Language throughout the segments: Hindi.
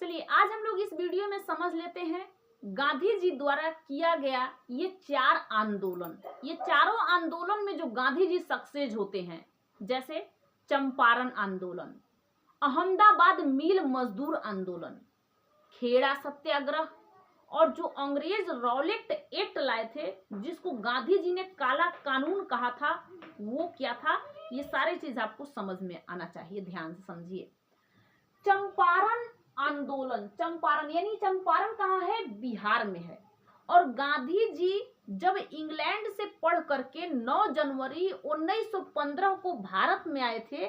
चलिए आज हम लोग इस वीडियो में समझ लेते हैं गांधी जी द्वारा किया गया ये 4 आंदोलन। ये चारों आंदोलन में जो गांधी जी सक्सेस होते हैं, जैसे चंपारण आंदोलन, अहमदाबाद मिल मजदूर आंदोलन, खेड़ा सत्याग्रह और जो अंग्रेज रॉलेट एक्ट लाए थे जिसको गांधी जी ने काला कानून कहा था, वो क्या था, ये सारी चीज आपको समझ में आना चाहिए। ध्यान से समझिए। चंपारण आंदोलन, चंपारण यानी चंपारण कहाँ है? बिहार में है। और गांधी जी जब इंग्लैंड से पढ़ करके 9 जनवरी 1915 को भारत में आए थे,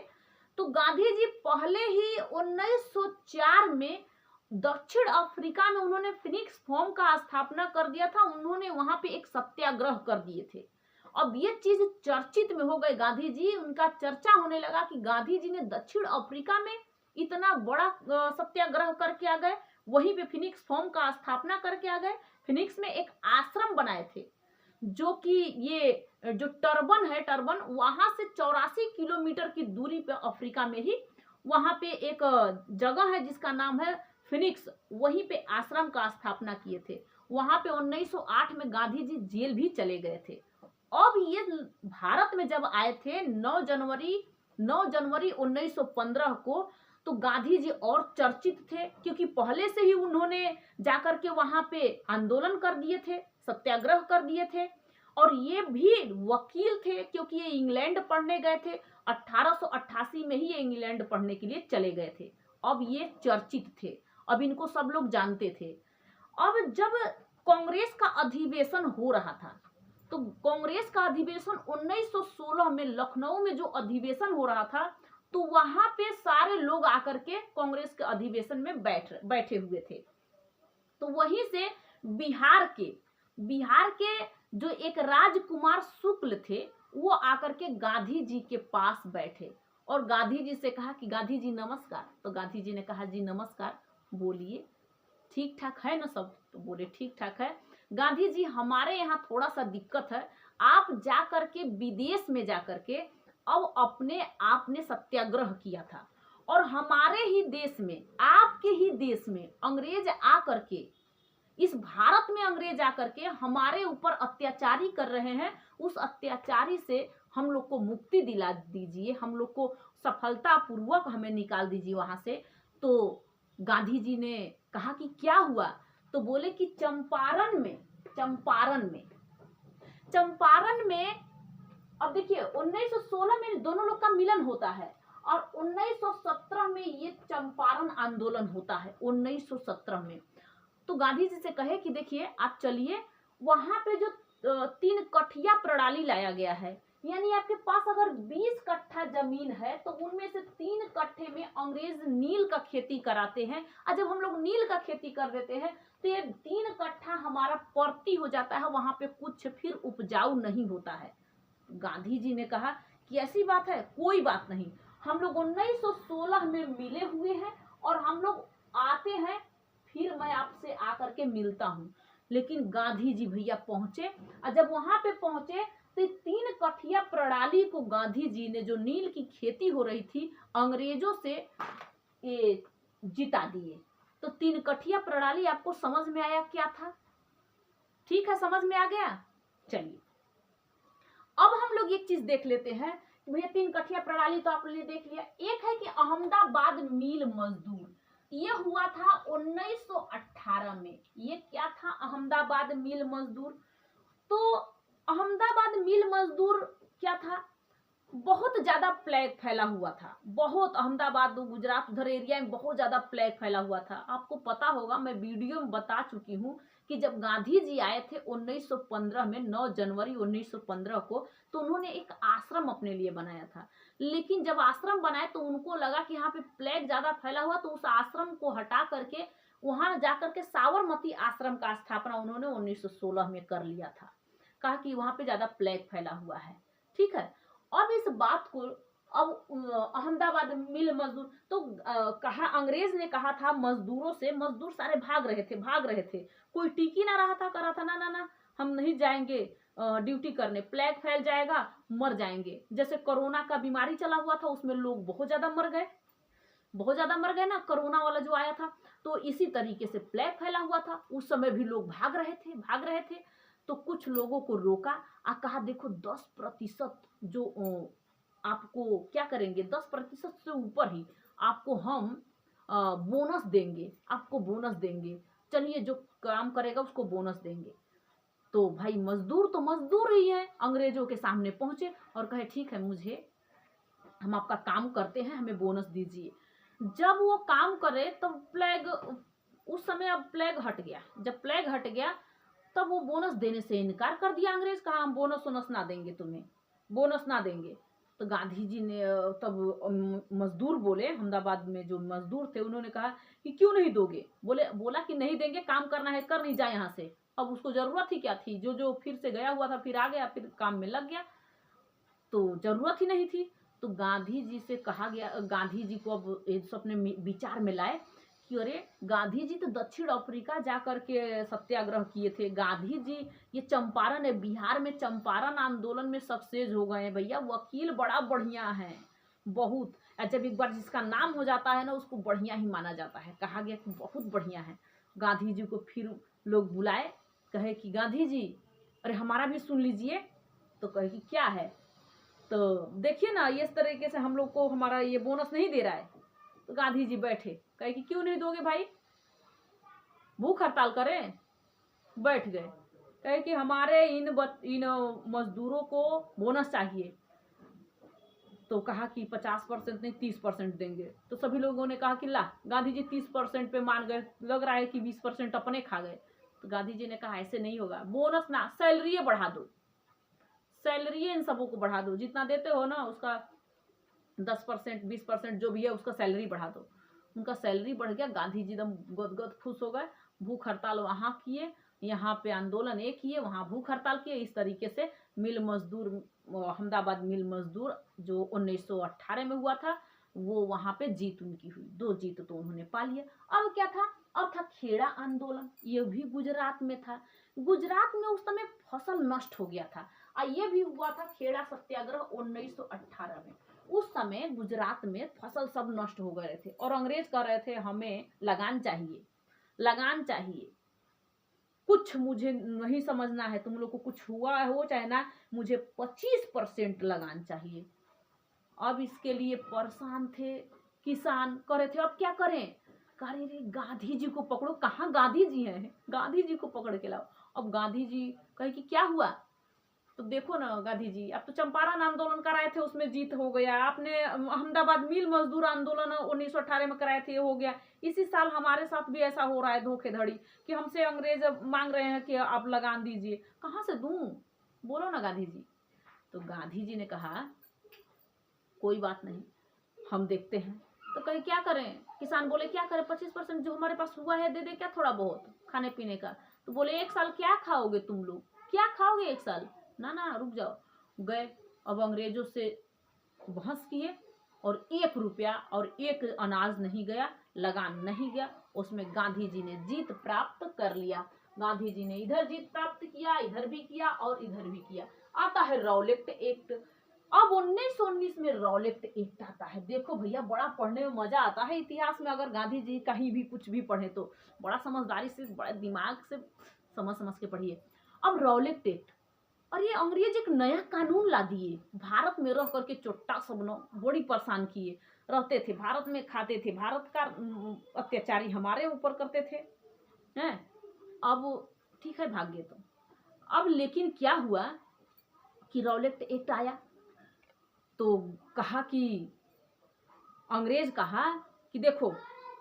तो गांधी जी पहले ही 1904 में दक्षिण अफ्रीका में उन्होंने फिनिक्स फॉर्म का स्थापना कर दिया था। उन्होंने वहां पे एक सत्याग्रह कर दिए थे। अब ये चीज चर्चित में हो गए, गांधी जी, उनका चर्चा होने लगा कि गांधी जी ने दक्षिण अफ्रीका में इतना बड़ा सत्याग्रह करके आ गए, वहीं पे फिनिक्स फॉर्म का स्थापना करके आ गए। फिनिक्स में एक आश्रम बनाए थे जो कि ये जो टर्बन है, टर्बन वहां से 84 किलोमीटर की दूरी पे अफ्रीका में ही वहां पे एक जगह है जिसका नाम है फिनिक्स, वहीं पे आश्रम का स्थापना किए थे। वहां पे 1908 में गांधी जी जेल भी चले गए थे। अब ये भारत में जब आए थे 9 जनवरी 1915 को, तो गांधी जी और चर्चित थे क्योंकि पहले से ही उन्होंने जाकर के वहां पे आंदोलन कर दिए थे, सत्याग्रह कर दिए थे। और ये भी वकील थे क्योंकि ये इंग्लैंड पढ़ने गए थे। 1888 में ही ये इंग्लैंड पढ़ने के लिए चले गए थे। अब ये चर्चित थे, अब इनको सब लोग जानते थे। अब जब कांग्रेस का अधिवेशन हो रहा था, तो कांग्रेस का अधिवेशन 1916 में लखनऊ में जो अधिवेशन हो रहा था, तो वहां पे सारे लोग आकर के कांग्रेस के अधिवेशन में बैठे हुए थे। तो वहीं से बिहार के जो एक राजकुमार शुक्ल थे, वो आकर के गांधी जी के पास बैठे और गांधी जी से कहा कि गांधी जी नमस्कार। तो गांधी जी ने कहा जी नमस्कार, बोलिए, ठीक ठाक है ना सब? तो बोले ठीक ठाक है। गांधी जी, हमारे यहाँ थोड़ा सा दिक्कत है, आप जा करके विदेश में जाकर के अब अपने आप ने सत्याग्रह किया था और हमारे ही देश में, आपके ही देश में अंग्रेज आकर के, इस भारत में अंग्रेज आकर के हमारे ऊपर अत्याचारी कर रहे हैं। उस अत्याचारी से हम लोग को मुक्ति दिला दीजिए, हम लोग को सफलता पूर्वक हमें निकाल दीजिए वहां से। तो गांधी जी ने कहा कि क्या हुआ? तो बोले कि चंपारण में अब देखिए 1916 में दोनों लोग का मिलन होता है और 1917 में ये चंपारण आंदोलन होता है। 1917 में तो गांधी जी से कहे कि देखिए आप चलिए, वहां पे जो 3 कठिया प्रणाली लाया गया है, यानी आपके पास अगर 20 कट्ठा जमीन है तो उनमें से 3 कट्ठे में अंग्रेज नील का खेती कराते हैं। और जब हम लोग नील का खेती कर देते हैं तो ये 3 कट्ठा हमारा परती हो जाता है, वहां पे कुछ फिर उपजाऊ नहीं होता है। गांधी जी ने कहा कि ऐसी बात है, कोई बात नहीं, हम लोग 1916 में मिले हुए हैं और हम लोग आते हैं, फिर मैं आपसे आकर के मिलता हूं। लेकिन गांधी जी भैया पहुंचे और जब वहां पे पहुंचे तो 3 कठिया प्रणाली को गांधी जी ने, जो नील की खेती हो रही थी, अंग्रेजों से ये जिता दिए। तो 3 कठिया प्रणाली आपको समझ में आया क्या था? ठीक है, समझ में आ गया। चलिए अब हम लोग एक चीज देख लेते हैं कि भैया 3 कठिया प्रणाली तो आपने देख लिया। एक है कि अहमदाबाद मिल मजदूर, ये हुआ था 1918 में। ये क्या था? अहमदाबाद मिल मजदूर। तो अहमदाबाद मिल मजदूर क्या था? बहुत ज्यादा प्लेग फैला हुआ था, बहुत, अहमदाबाद गुजरात उधर एरिया में बहुत ज्यादा प्लेग फैला हुआ था। आपको पता होगा, मैं वीडियो में बता चुकी हूँ कि जब गांधी जी आए थे 1915 में, 9 जनवरी 1915 को, तो उन्होंने एक आश्रम अपने लिए बनाया था। लेकिन जब आश्रम बनाए तो उनको लगा कि यहाँ पे प्लेग ज्यादा फैला हुआ, तो उस आश्रम को हटा करके वहां जाकर के साबरमती आश्रम का स्थापना उन्होंने 1916 में कर लिया था। कहा कि वहां पे ज्यादा प्लेग फैला हुआ है। ठीक है, अब इस बात को, अब अहमदाबाद मिल मजदूर तो कहा, अंग्रेज ने कहा था मजदूरों से, मजदूर सारे भाग रहे थे, कोई टिक ही ना रहा था, करा था ना हम नहीं जाएंगे ड्यूटी करने, प्लेग फैल जाएगा, मर जाएंगे। जैसे कोरोना का बीमारी चला हुआ था, उसमें लोग बहुत ज्यादा मर गए। बहुत ज्यादा मर गए ना, कोरोना वाला जो आया था। तो इसी तरीके से प्लेग फैला हुआ था, उस समय भी लोग भाग रहे थे। तो कुछ लोगों को रोका और कहा देखो 10% जो आपको क्या करेंगे, 10% से ऊपर ही आपको हम बोनस देंगे, आपको बोनस देंगे, चलिए जो काम करेगा उसको बोनस देंगे। तो भाई मजदूर तो मजदूर ही है, अंग्रेजों के सामने पहुंचे और कहे ठीक है, मुझे हम आपका काम करते हैं, हमें बोनस दीजिए। जब वो काम करे तब प्लेग, उस समय अब प्लेग हट गया, जब प्लेग हट गया तब वो बोनस देने से इनकार कर दिया अंग्रेज, कहा हम बोनस वोनस ना देंगे, तुम्हें बोनस ना देंगे। तो गांधी जी ने तब मजदूर बोले, अहमदाबाद में जो मजदूर थे उन्होंने कहा कि क्यों नहीं दोगे, बोला कि नहीं देंगे, काम करना है कर नहीं जाए यहाँ से। अब उसको जरूरत ही क्या थी, जो जो फिर से गया हुआ था फिर आ गया, फिर काम में लग गया, तो जरूरत ही नहीं थी। तो गांधी जी से कहा गया, गांधी जी को अब अपने विचार में लाए कि अरे गांधी जी तो दक्षिण अफ्रीका जाकर के सत्याग्रह किए थे, गांधी जी ये चंपारण है, बिहार में चंपारण आंदोलन में सक्सेस हो गए हैं भैया, वकील बड़ा बढ़िया है बहुत। जब एक बार जिसका नाम हो जाता है ना उसको बढ़िया ही माना जाता है, कहा गया कि बहुत बढ़िया है। गांधी जी को फिर लोग बुलाए, कहे कि गांधी जी अरे हमारा भी सुन लीजिए। तो कहे कि क्या है, तो देखिए ना इस तरीके से हम लोग को हमारा ये बोनस नहीं दे रहा है। तो गांधी जी बैठे, कहे कि क्यों नहीं दोगे भाई, भूख हड़ताल करें, बैठ गए। कहे कि हमारे इन मजदूरों को बोनस चाहिए। तो कहा कि 50% नहीं 30% देंगे। तो सभी लोगों ने कहा कि ला, गांधी जी 30% पे मान गए, लग रहा है कि 20% अपने खा गए। तो गांधी जी ने कहा ऐसे नहीं होगा, बोनस ना सैलरी बढ़ा दो, सैलरी इन सबों को बढ़ा दो, जितना देते हो ना उसका 10% 20% जो भी है उसका सैलरी बढ़ा दो। उनका सैलरी बढ़ गया, गांधी जी एकदम गदगद खुश हो गए। भूख हड़ताल वहां किए, यहाँ पे आंदोलन एक किए, वहां भूख हड़ताल किए। इस तरीके से मिल मजदूर, अहमदाबाद मिल मजदूर जो 1918 में हुआ था, वो वहां पे जीत उनकी हुई, 2 जीत तो उन्होंने पा लिया। अब क्या था, अब था खेड़ा आंदोलन, ये भी गुजरात में था। गुजरात में उस समय फसल नष्ट हो गया था, और ये भी हुआ था खेड़ा सत्याग्रह 1918 में। उस समय गुजरात में फसल सब नष्ट हो गए थे और अंग्रेज कह रहे थे हमें लगान चाहिए, लगान चाहिए, कुछ मुझे नहीं समझना है, तुम लोग को कुछ हुआ हो चाहे ना, मुझे 25% लगान चाहिए। अब इसके लिए परेशान थे किसान, कह रहे थे अब क्या करें, कह रहे गांधी जी को पकड़ो, कहाँ गांधी जी हैं, गांधी जी को पकड़ के लाओ। अब गांधी जी कहे कि क्या हुआ, तो देखो ना गांधी जी, आप तो चंपारण आंदोलन कराए थे उसमें जीत हो गया, आपने अहमदाबाद मिल मजदूर आंदोलन 1918 में कराए थे, हो गया, इसी साल हमारे साथ भी ऐसा हो रहा है धोखेधड़ी कि हमसे अंग्रेज मांग रहे हैं कि आप लगान दीजिए, कहाँ से दूं, बोलो ना गांधी जी। तो गांधी जी ने कहा कोई बात नहीं, हम देखते हैं। तो कहे क्या करें, किसान बोले क्या करें, 25% जो हमारे पास हुआ है दे दे क्या, थोड़ा बहुत खाने पीने का। तो बोले 1 साल क्या खाओगे तुम लोग, क्या खाओगे 1 साल, ना ना रुक जाओ। गए, अब अंग्रेजों से बहस किए और 1 रुपया और 1 अनाज नहीं गया, लगान नहीं गया, उसमें गांधी जी ने जीत प्राप्त कर लिया। गांधी जी ने इधर जीत प्राप्त किया, इधर भी किया और इधर भी किया। आता है रॉलेट एक्ट। अब 1919 में रॉलेट एक्ट आता है। देखो भैया बड़ा पढ़ने में मजा आता है इतिहास में, अगर गांधी जी कहीं भी कुछ भी पढ़े तो बड़ा समझदारी से, बड़ा दिमाग से समझ समझ के पढ़िए। अब रॉलेट एक्ट, और ये अंग्रेज एक नया कानून ला दिए, भारत में रह करके चोट्टा सब न बड़ी परेशान किए, रहते थे भारत में, खाते थे भारत का, अत्याचारी हमारे ऊपर करते थे हैं। अब ठीक है भाग गए तो, अब लेकिन क्या हुआ कि रॉलेट एक्ट आया तो कहा कि अंग्रेज कहा कि देखो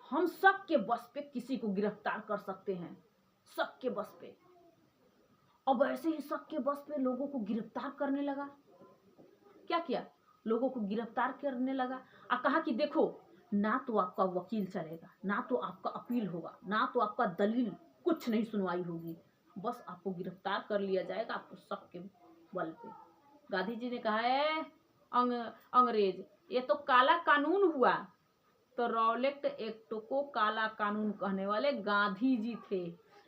हम शक के बस पे किसी को गिरफ्तार कर सकते हैं, शक के बस पे। अब ऐसे ही शक के बस पे लोगों को गिरफ्तार करने लगा, क्या किया, लोगों को गिरफ्तार करने लगा और कहा कि देखो ना तो आपका वकील चलेगा, ना तो आपका अपील होगा, ना तो आपका दलील, कुछ नहीं सुनवाई होगी, बस आपको गिरफ्तार कर लिया जाएगा, आपको शक के बल पे। गांधी जी ने कहा है अंग्रेज ये तो काला कानून हुआ। तो रॉलेट एक्ट को काला कानून कहने वाले गांधी जी थे।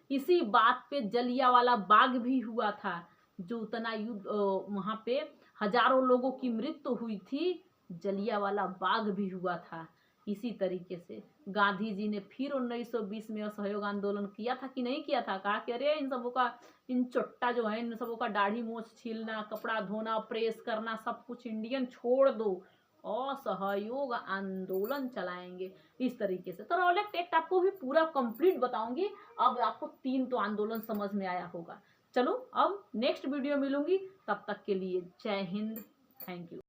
इसी बात पे जलियांवाला बाग भी हुआ था, जो उतना युद्ध वहां पे हजारों लोगों की मृत्यु हुई थी, जलियांवाला बाग भी हुआ था। इसी तरीके से गांधी जी ने फिर 1920 में असहयोग आंदोलन किया था कि नहीं किया था। कहा कि अरे इन सबों का, इन चोट्टा जो है, इन सबों का दाढ़ी मूछ छीलना, कपड़ा धोना, प्रेस करना, सब कुछ इंडियन छोड़ दो, असहयोग आंदोलन चलाएंगे, इस तरीके से। तो रॉलेट एक्ट आपको भी पूरा कंप्लीट बताऊंगी। अब आपको 3 तो आंदोलन समझ में आया होगा। चलो अब नेक्स्ट वीडियो मिलूंगी, तब तक के लिए जय हिंद, थैंक यू।